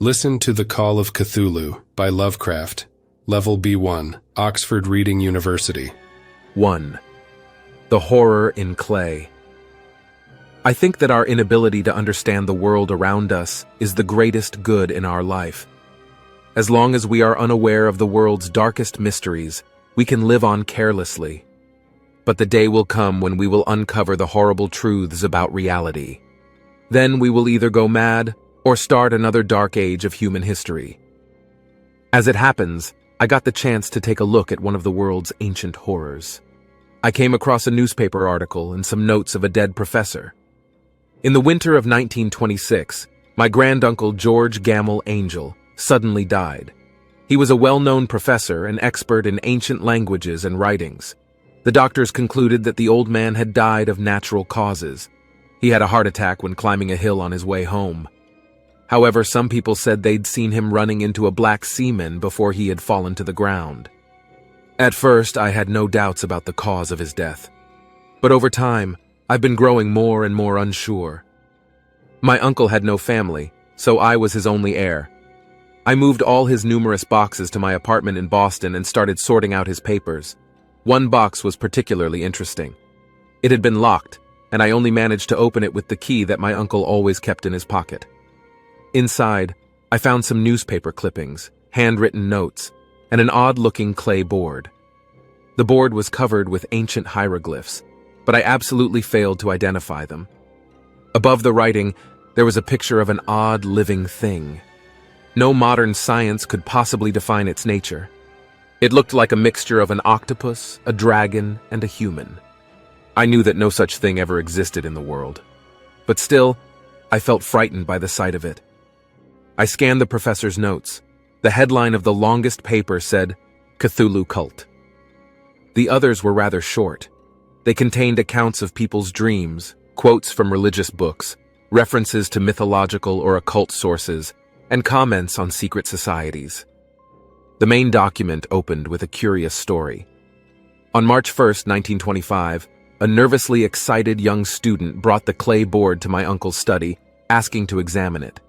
Listen to The Call of Cthulhu by Lovecraft, Level B1, Oxford Reading University. 1. The horror in clay. I think that our inability to understand the world around us is the greatest good in our life. As long as we are unaware of the world's darkest mysteries, we can live on carelessly. But the day will come when we will uncover the horrible truths about reality. Then we will either go mad or start another dark age of human history. As it happens, I got the chance to take a look at one of the world's ancient horrors. I came across a newspaper article and some notes of a dead professor. In the winter of 1926, my granduncle George Gamble Angel suddenly died. He was a well-known professor and expert in ancient languages and writings. The doctors concluded that the old man had died of natural causes. He had a heart attack when climbing a hill on his way home. However, some people said they'd seen him running into a black seaman before he had fallen to the ground. At first, I had no doubts about the cause of his death. But over time, I've been growing more and more unsure. My uncle had no family, so I was his only heir. I moved all his numerous boxes to my apartment in Boston and started sorting out his papers. One box was particularly interesting. It had been locked, and I only managed to open it with the key that my uncle always kept in his pocket. Inside, I found some newspaper clippings, handwritten notes, and an odd-looking clay board. The board was covered with ancient hieroglyphs, but I absolutely failed to identify them. Above the writing, there was a picture of an odd living thing. No modern science could possibly define its nature. It looked like a mixture of an octopus, a dragon, and a human. I knew that no such thing ever existed in the world. But still, I felt frightened by the sight of it. I scanned the professor's notes. The headline of the longest paper said, "Cthulhu Cult." The others were rather short. They contained accounts of people's dreams, quotes from religious books, references to mythological or occult sources, and comments on secret societies. The main document opened with a curious story. On March 1st, 1925, a nervously excited young student brought the clay board to my uncle's study, asking to examine it.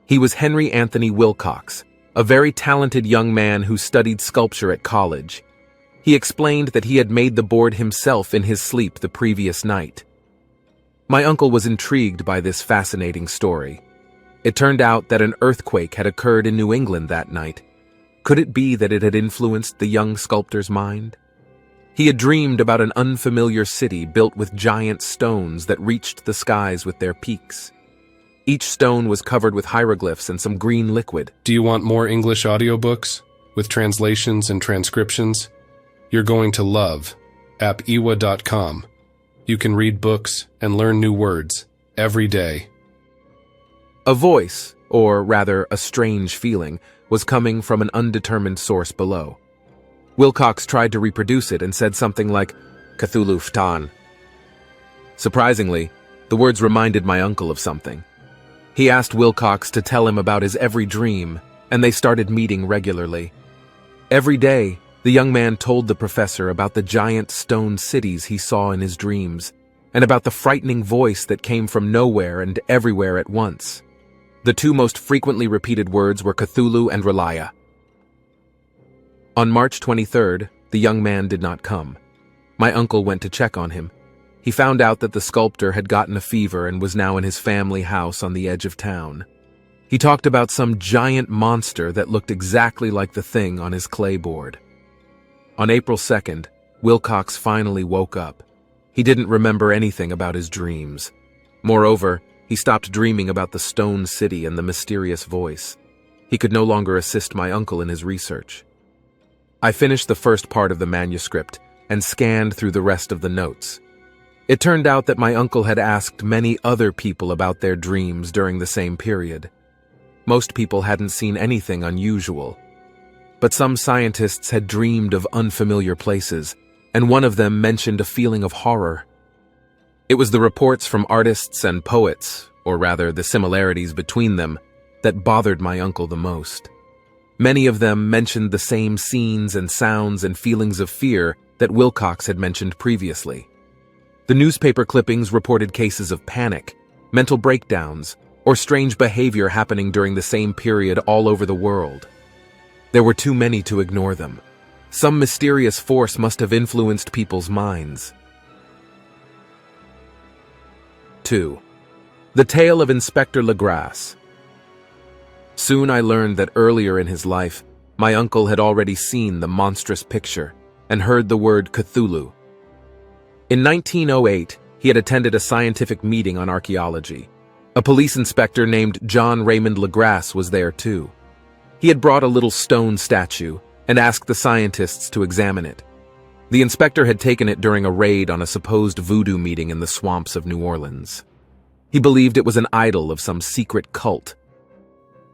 He was Henry Anthony Wilcox, a very talented young man who studied sculpture at college. He explained that he had made the board himself in his sleep the previous night. My uncle was intrigued by this fascinating story. It turned out that an earthquake had occurred in New England that night. Could it be that it had influenced the young sculptor's mind? He had dreamed about an unfamiliar city built with giant stones that reached the skies with their peaks. Each stone was covered with hieroglyphs and some green liquid. Do you want more English audiobooks with translations and transcriptions? You're going to love appiwa.com. You can read books and learn new words every day. A voice, or rather a strange feeling, was coming from an undetermined source below. Wilcox tried to reproduce it and said something like, "Cthulhu Ftan." Surprisingly, the words reminded my uncle of something. He asked Wilcox to tell him about his every dream, and they started meeting regularly. Every day, the young man told the professor about the giant stone cities he saw in his dreams, and about the frightening voice that came from nowhere and everywhere at once. The two most frequently repeated words were Cthulhu and Relaya. On March 23rd, the young man did not come. My uncle went to check on him. He found out that the sculptor had gotten a fever and was now in his family house on the edge of town. He talked about some giant monster that looked exactly like the thing on his clay board. On April 2nd, Wilcox finally woke up. He didn't remember anything about his dreams. Moreover, he stopped dreaming about the stone city and the mysterious voice. He could no longer assist my uncle in his research. I finished the first part of the manuscript and scanned through the rest of the notes. It turned out that my uncle had asked many other people about their dreams during the same period. Most people hadn't seen anything unusual. But some scientists had dreamed of unfamiliar places, and one of them mentioned a feeling of horror. It was the reports from artists and poets, or rather the similarities between them, that bothered my uncle the most. Many of them mentioned the same scenes and sounds and feelings of fear that Wilcox had mentioned previously. The newspaper clippings reported cases of panic, mental breakdowns, or strange behavior happening during the same period all over the world. There were too many to ignore them. Some mysterious force must have influenced people's minds. 2. The Tale of Inspector Legrasse. Soon I learned that earlier in his life, my uncle had already seen the monstrous picture and heard the word Cthulhu. In 1908, he had attended a scientific meeting on archaeology. A police inspector named John Raymond Legrasse was there too. He had brought a little stone statue and asked the scientists to examine it. The inspector had taken it during a raid on a supposed voodoo meeting in the swamps of New Orleans. He believed it was an idol of some secret cult.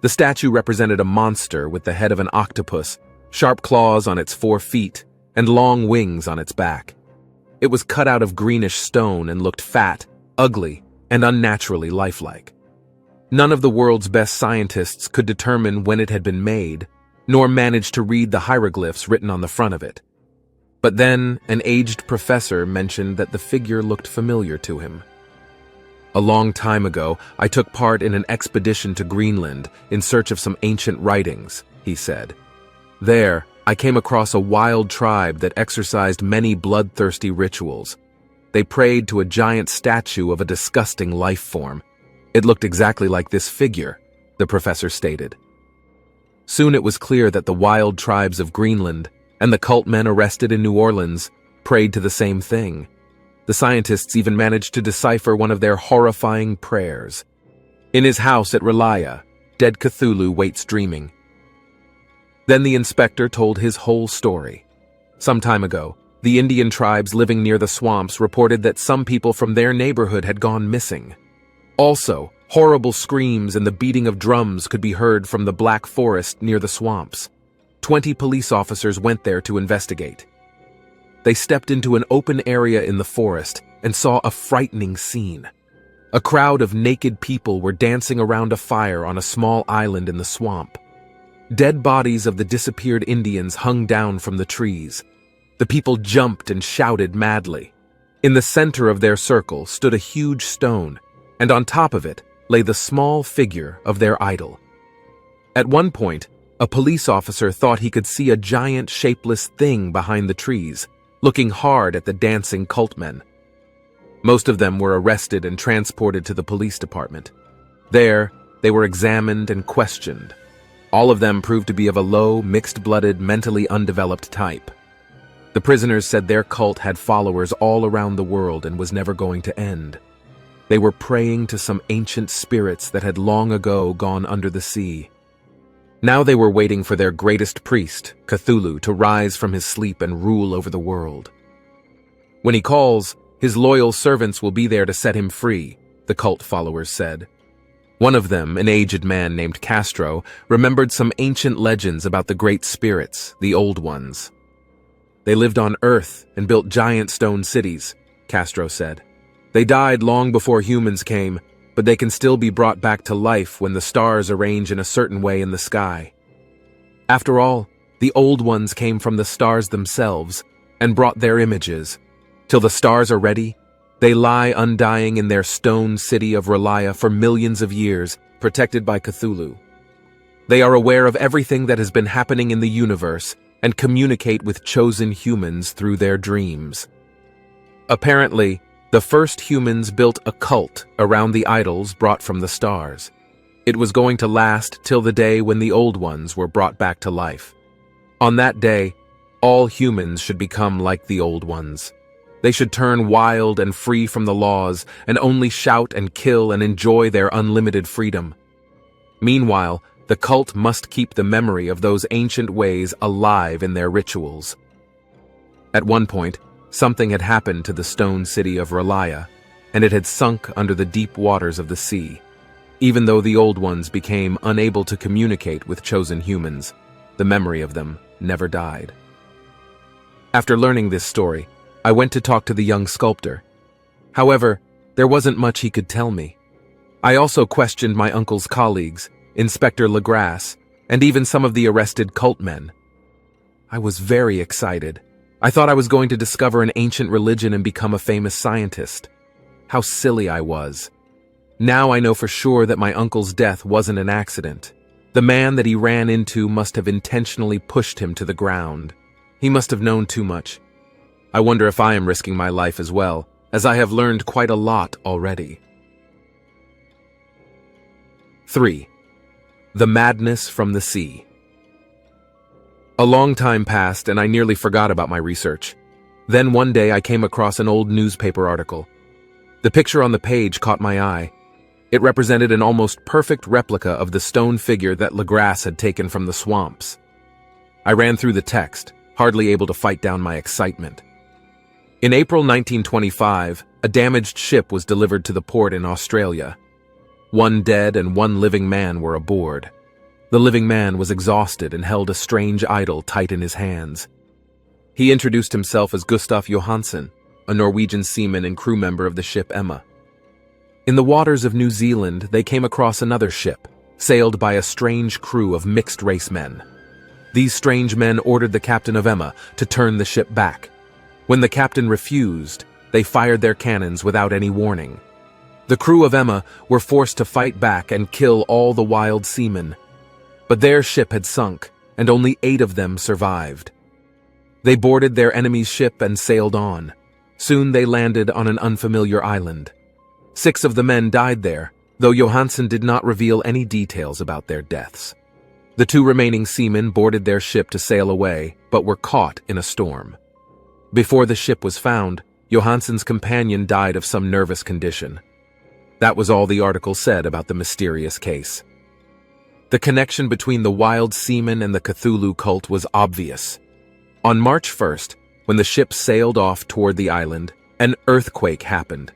The statue represented a monster with the head of an octopus, sharp claws on its 4 feet, and long wings on its back. It was cut out of greenish stone and looked fat, ugly, and unnaturally lifelike. None of the world's best scientists could determine when it had been made, nor manage to read the hieroglyphs written on the front of it. But then, an aged professor mentioned that the figure looked familiar to him. A long time ago, I took part in an expedition to Greenland in search of some ancient writings, he said. There, I came across a wild tribe that exercised many bloodthirsty rituals. They prayed to a giant statue of a disgusting life form. It looked exactly like this figure, the professor stated. Soon it was clear that the wild tribes of Greenland and the cult men arrested in New Orleans prayed to the same thing. The scientists even managed to decipher one of their horrifying prayers. In his house at Relaya, dead Cthulhu waits dreaming. Then the inspector told his whole story. Some time ago, the Indian tribes living near the swamps reported that some people from their neighborhood had gone missing. Also, horrible screams and the beating of drums could be heard from the Black Forest near the swamps. 20 police officers went there to investigate. They stepped into an open area in the forest and saw a frightening scene. A crowd of naked people were dancing around a fire on a small island in the swamp. Dead bodies of the disappeared Indians hung down from the trees. The people jumped and shouted madly. In the center of their circle stood a huge stone, and on top of it lay the small figure of their idol. At one point, a police officer thought he could see a giant shapeless thing behind the trees, looking hard at the dancing cult men. Most of them were arrested and transported to the police department. There, they were examined and questioned. All of them proved to be of a low, mixed-blooded, mentally undeveloped type. The prisoners said their cult had followers all around the world and was never going to end. They were praying to some ancient spirits that had long ago gone under the sea. Now they were waiting for their greatest priest, Cthulhu, to rise from his sleep and rule over the world. When he calls, his loyal servants will be there to set him free, the cult followers said. One of them, an aged man named Castro, remembered some ancient legends about the great spirits, the old ones. They lived on Earth and built giant stone cities, Castro said. They died long before humans came, but they can still be brought back to life when the stars arrange in a certain way in the sky. After all, the old ones came from the stars themselves and brought their images. Till the stars are ready, they lie undying in their stone city of Relaya for millions of years, protected by Cthulhu. They are aware of everything that has been happening in the universe and communicate with chosen humans through their dreams. Apparently, the first humans built a cult around the idols brought from the stars. It was going to last till the day when the old ones were brought back to life. On that day, all humans should become like the old ones. They should turn wild and free from the laws and only shout and kill and enjoy their unlimited freedom. Meanwhile, the cult must keep the memory of those ancient ways alive in their rituals. At one point, something had happened to the stone city of Relaya, and it had sunk under the deep waters of the sea. Even though the old ones became unable to communicate with chosen humans, the memory of them never died. After learning this story, I went to talk to the young sculptor. However, there wasn't much he could tell me. I also questioned my uncle's colleagues, Inspector Legrasse, and even some of the arrested cult men. I was very excited. I thought I was going to discover an ancient religion and become a famous scientist. How silly I was. Now I know for sure that my uncle's death wasn't an accident. The man that he ran into must have intentionally pushed him to the ground. He must have known too much. I wonder if I am risking my life as well, as I have learned quite a lot already. 3. The Madness from the Sea. A long time passed and I nearly forgot about my research. Then one day I came across an old newspaper article. The picture on the page caught my eye. It represented an almost perfect replica of the stone figure that Legrasse had taken from the swamps. I ran through the text, hardly able to fight down my excitement. In April 1925, a damaged ship was delivered to the port in Australia. 1 dead and 1 living man were aboard. The living man was exhausted and held a strange idol tight in his hands. He introduced himself as Gustav Johansen, a Norwegian seaman and crew member of the ship Emma. In the waters of New Zealand, they came across another ship, sailed by a strange crew of mixed-race men. These strange men ordered the captain of Emma to turn the ship back. When the captain refused, they fired their cannons without any warning. The crew of Emma were forced to fight back and kill all the wild seamen. But their ship had sunk, and only 8 of them survived. They boarded their enemy's ship and sailed on. Soon they landed on an unfamiliar island. 6 of the men died there, though Johansen did not reveal any details about their deaths. The 2 remaining seamen boarded their ship to sail away, but were caught in a storm. Before the ship was found, Johansen's companion died of some nervous condition. That was all the article said about the mysterious case. The connection between the wild seamen and the Cthulhu cult was obvious. On March 1st, when the ship sailed off toward the island, an earthquake happened.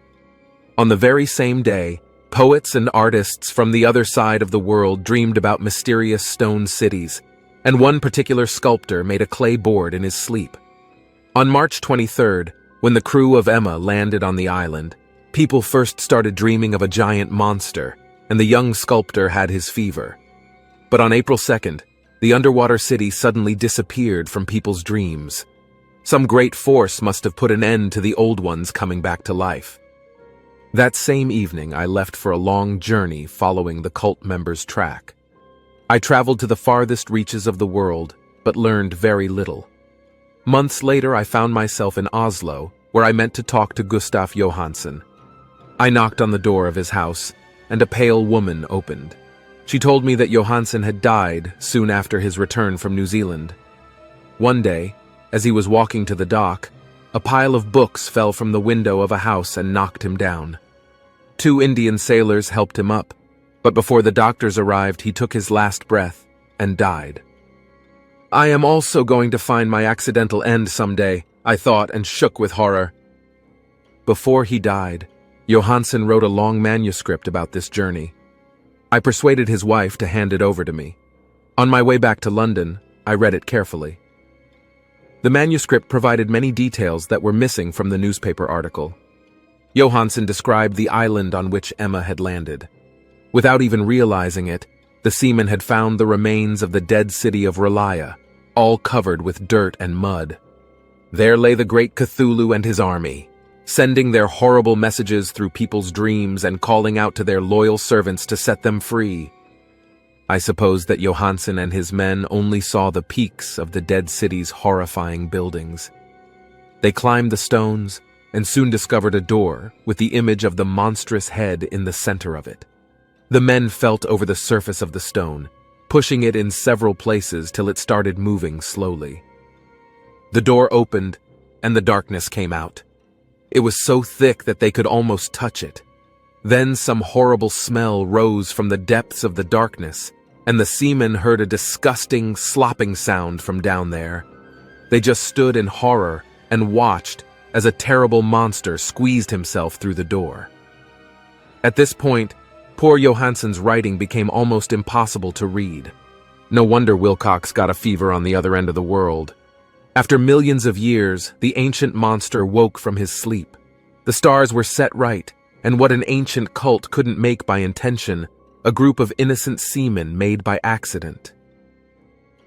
On the very same day, poets and artists from the other side of the world dreamed about mysterious stone cities, and one particular sculptor made a clay board in his sleep. On March 23rd, when the crew of Emma landed on the island, people first started dreaming of a giant monster, and the young sculptor had his fever. But on April 2nd, the underwater city suddenly disappeared from people's dreams. Some great force must have put an end to the old ones coming back to life. That same evening, I left for a long journey following the cult members' track. I traveled to the farthest reaches of the world, but learned very little. Months later, I found myself in Oslo, where I meant to talk to Gustav Johansen. I knocked on the door of his house, and a pale woman opened. She told me that Johansen had died soon after his return from New Zealand. One day, as he was walking to the dock, a pile of books fell from the window of a house and knocked him down. 2 Indian sailors helped him up, but before the doctors arrived, he took his last breath and died. I am also going to find my accidental end someday, I thought, and shook with horror. Before he died, Johansen wrote a long manuscript about this journey. I persuaded his wife to hand it over to me. On my way back to London, I read it carefully. The manuscript provided many details that were missing from the newspaper article. Johansen described the island on which Emma had landed. Without even realizing it, the seamen had found the remains of the dead city of Relaya, all covered with dirt and mud. There lay the great Cthulhu and his army, sending their horrible messages through people's dreams and calling out to their loyal servants to set them free. I suppose that Johansen and his men only saw the peaks of the dead city's horrifying buildings. They climbed the stones and soon discovered a door with the image of the monstrous head in the center of it. The men felt over the surface of the stone, pushing it in several places till it started moving slowly. The door opened, and the darkness came out. It was so thick that they could almost touch it. Then some horrible smell rose from the depths of the darkness, and the seamen heard a disgusting, slopping sound from down there. They just stood in horror and watched as a terrible monster squeezed himself through the door. At this point, poor Johansen's writing became almost impossible to read. No wonder Wilcox got a fever on the other end of the world. After millions of years, the ancient monster woke from his sleep. The stars were set right, and what an ancient cult couldn't make by intention, a group of innocent seamen made by accident.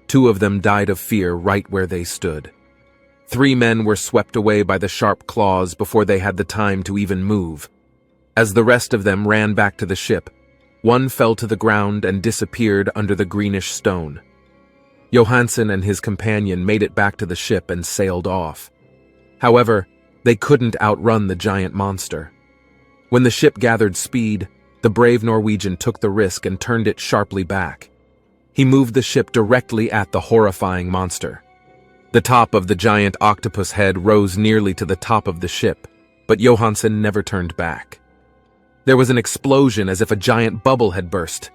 2 of them died of fear right where they stood. 3 men were swept away by the sharp claws before they had the time to even move. As the rest of them ran back to the ship, one fell to the ground and disappeared under the greenish stone. Johansen and his companion made it back to the ship and sailed off. However, they couldn't outrun the giant monster. When the ship gathered speed, the brave Norwegian took the risk and turned it sharply back. He moved the ship directly at the horrifying monster. The top of the giant octopus head rose nearly to the top of the ship, but Johansen never turned back. There was an explosion as if a giant bubble had burst.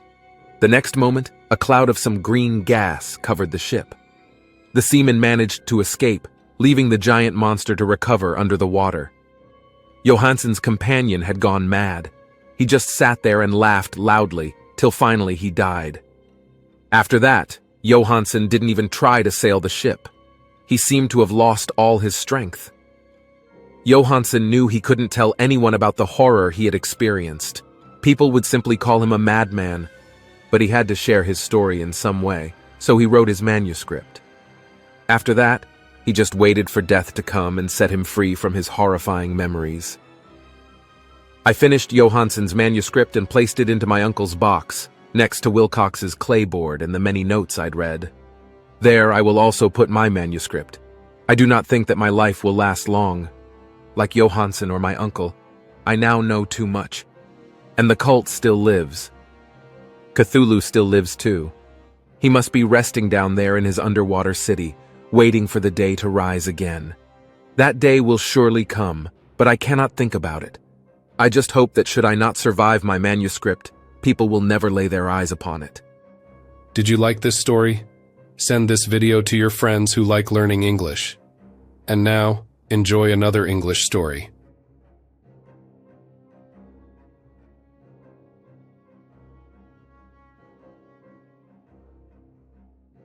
The next moment, a cloud of some green gas covered the ship. The seamen managed to escape, leaving the giant monster to recover under the water. Johansen's companion had gone mad. He just sat there and laughed loudly, till finally he died. After that, Johansen didn't even try to sail the ship. He seemed to have lost all his strength. Johansen knew he couldn't tell anyone about the horror he had experienced. People would simply call him a madman, but he had to share his story in some way, so he wrote his manuscript. After that, he just waited for death to come and set him free from his horrifying memories. I finished Johansen's manuscript and placed it into my uncle's box, next to Wilcox's clayboard and the many notes I'd read. There I will also put my manuscript. I do not think that my life will last long. Like Johansen or my uncle, I now know too much. And the cult still lives. Cthulhu still lives too. He must be resting down there in his underwater city, waiting for the day to rise again. That day will surely come, but I cannot think about it. I just hope that should I not survive my manuscript, people will never lay their eyes upon it. Did you like this story? Send this video to your friends who like learning English. And now, enjoy another English story.